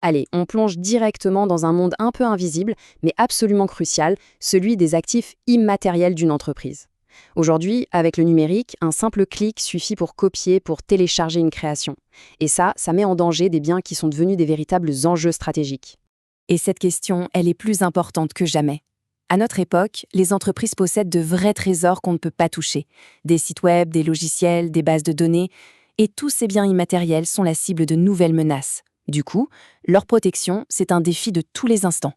Allez, on plonge directement dans un monde un peu invisible, mais absolument crucial, celui des actifs immatériels d'une entreprise. Aujourd'hui, avec le numérique, un simple clic suffit pour copier, pour télécharger une création. Et ça met en danger des biens qui sont devenus des véritables enjeux stratégiques. Et cette question, elle est plus importante que jamais. À notre époque, les entreprises possèdent de vrais trésors qu'on ne peut pas toucher. Des sites web, des logiciels, des bases de données. Et tous ces biens immatériels sont la cible de nouvelles menaces. Du coup, leur protection, c'est un défi de tous les instants.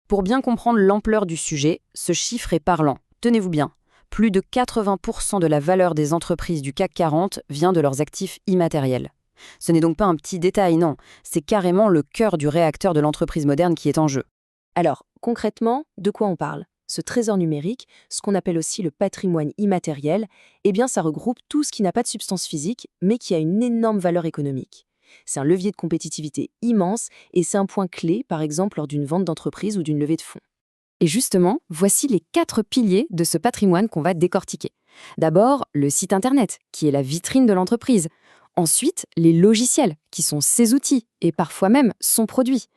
Pour bien comprendre l'ampleur du sujet, ce chiffre est parlant. Tenez-vous bien. Plus de 80% de la valeur des entreprises du CAC 40 vient de leurs actifs immatériels. Ce n'est donc pas un petit détail, non. C'est carrément le cœur du réacteur de l'entreprise moderne qui est en jeu. Alors, concrètement, de quoi on parle? Ce trésor numérique, ce qu'on appelle aussi le patrimoine immatériel, eh bien ça regroupe tout ce qui n'a pas de substance physique, mais qui a une énorme valeur économique. C'est un levier de compétitivité immense et c'est un point clé, par exemple, lors d'une vente d'entreprise ou d'une levée de fonds. Et justement, voici les 4 piliers de ce patrimoine qu'on va décortiquer. D'abord, le site Internet, qui est la vitrine de l'entreprise. Ensuite, les logiciels, qui sont ses outils et parfois même son produit.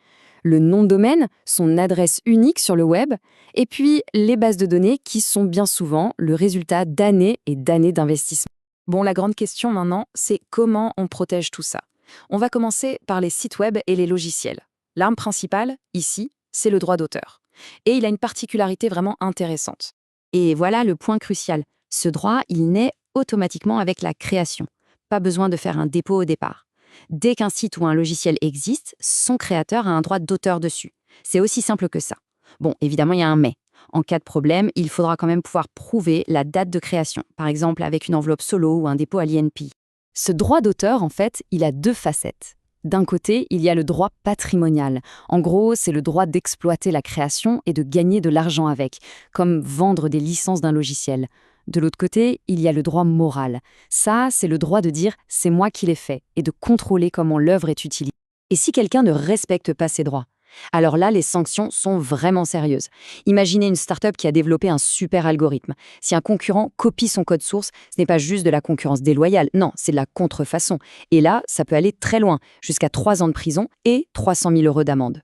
Le nom de domaine, son adresse unique sur le web. Et puis, les bases de données, qui sont bien souvent le résultat d'années et d'années d'investissement. Bon, la grande question maintenant, c'est comment on protège tout ça. On va commencer par les sites web et les logiciels. L'arme principale, ici, c'est le droit d'auteur. Et il a une particularité vraiment intéressante. Et voilà le point crucial. Ce droit, il naît automatiquement avec la création. Pas besoin de faire un dépôt au départ. Dès qu'un site ou un logiciel existe, son créateur a un droit d'auteur dessus. C'est aussi simple que ça. Bon, évidemment, il y a un mais. En cas de problème, il faudra quand même pouvoir prouver la date de création, par exemple avec une enveloppe solo ou un dépôt à l'INPI. Ce droit d'auteur, en fait, il a 2 facettes. D'un côté, il y a le droit patrimonial. En gros, c'est le droit d'exploiter la création et de gagner de l'argent avec, comme vendre des licences d'un logiciel. De l'autre côté, il y a le droit moral. Ça, c'est le droit de dire « c'est moi qui l'ai fait » et de contrôler comment l'œuvre est utilisée. Et si quelqu'un ne respecte pas ses droits? Alors là, les sanctions sont vraiment sérieuses. Imaginez une start-up qui a développé un super algorithme. Si un concurrent copie son code source, ce n'est pas juste de la concurrence déloyale, non, c'est de la contrefaçon. Et là, ça peut aller très loin, jusqu'à 3 ans de prison et 300 000 € d'amende.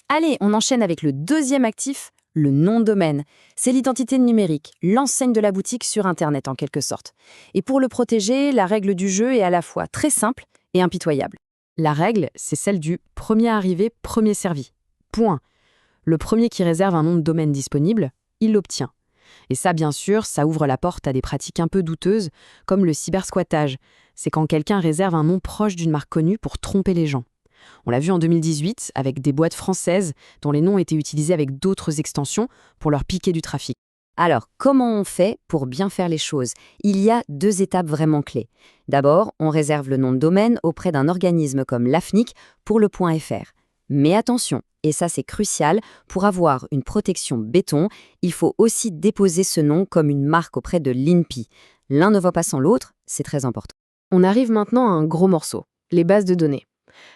Allez, on enchaîne avec le deuxième actif, le nom de domaine. C'est l'identité numérique, l'enseigne de la boutique sur Internet en quelque sorte. Et pour le protéger, la règle du jeu est à la fois très simple et impitoyable. La règle, c'est celle du premier arrivé, premier servi. Point. Le premier qui réserve un nom de domaine disponible, il l'obtient. Et ça, bien sûr, ça ouvre la porte à des pratiques un peu douteuses, comme le cybersquattage. C'est quand quelqu'un réserve un nom proche d'une marque connue pour tromper les gens. On l'a vu en 2018 avec des boîtes françaises dont les noms étaient utilisés avec d'autres extensions pour leur piquer du trafic. Alors, comment on fait pour bien faire les choses? Il y a 2 étapes vraiment clés. D'abord, on réserve le nom de domaine auprès d'un organisme comme l'AFNIC pour le .fr. Mais attention, et ça c'est crucial, pour avoir une protection béton, il faut aussi déposer ce nom comme une marque auprès de l'INPI. L'un ne va pas sans l'autre, c'est très important. On arrive maintenant à un gros morceau, les bases de données.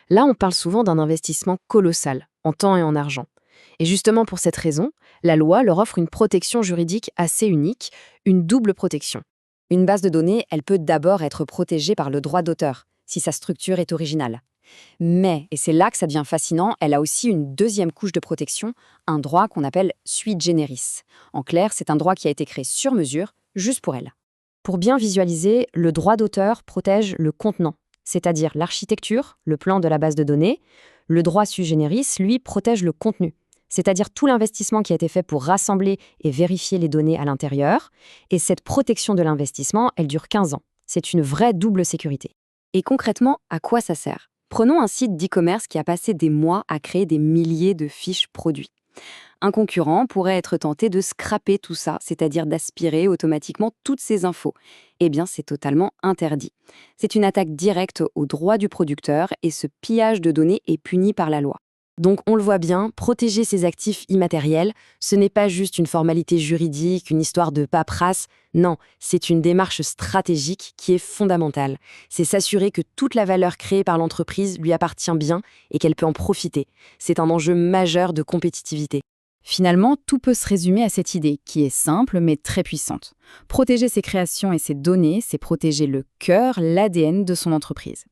Là, on parle souvent d'un investissement colossal, en temps et en argent. Et justement pour cette raison, la loi leur offre une protection juridique assez unique, une double protection. Une base de données, elle peut d'abord être protégée par le droit d'auteur, si sa structure est originale. Mais, et c'est là que ça devient fascinant, elle a aussi une deuxième couche de protection, un droit qu'on appelle sui generis. En clair, c'est un droit qui a été créé sur mesure, juste pour elle. Pour bien visualiser, le droit d'auteur protège le contenant, c'est-à-dire l'architecture, le plan de la base de données. Le droit sui generis, lui, protège le contenu, c'est-à-dire tout l'investissement qui a été fait pour rassembler et vérifier les données à l'intérieur. Et cette protection de l'investissement, elle dure 15 ans. C'est une vraie double sécurité. Et concrètement, à quoi ça sert? Prenons un site d'e-commerce qui a passé des mois à créer des milliers de fiches produits. Un concurrent pourrait être tenté de scraper tout ça, c'est-à-dire d'aspirer automatiquement toutes ces infos. Eh bien, c'est totalement interdit. C'est une attaque directe aux droits du producteur et ce pillage de données est puni par la loi. Donc, on le voit bien, protéger ses actifs immatériels, ce n'est pas juste une formalité juridique, une histoire de paperasse. Non, c'est une démarche stratégique qui est fondamentale. C'est s'assurer que toute la valeur créée par l'entreprise lui appartient bien et qu'elle peut en profiter. C'est un enjeu majeur de compétitivité. Finalement, tout peut se résumer à cette idée, qui est simple mais très puissante. Protéger ses créations et ses données, c'est protéger le cœur, l'ADN de son entreprise.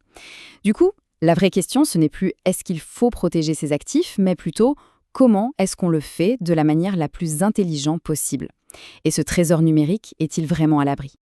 Du coup, La vraie question, ce n'est plus est-ce qu'il faut protéger ses actifs, mais plutôt comment est-ce qu'on le fait de la manière la plus intelligente possible. Et ce trésor numérique est-il vraiment à l'abri ?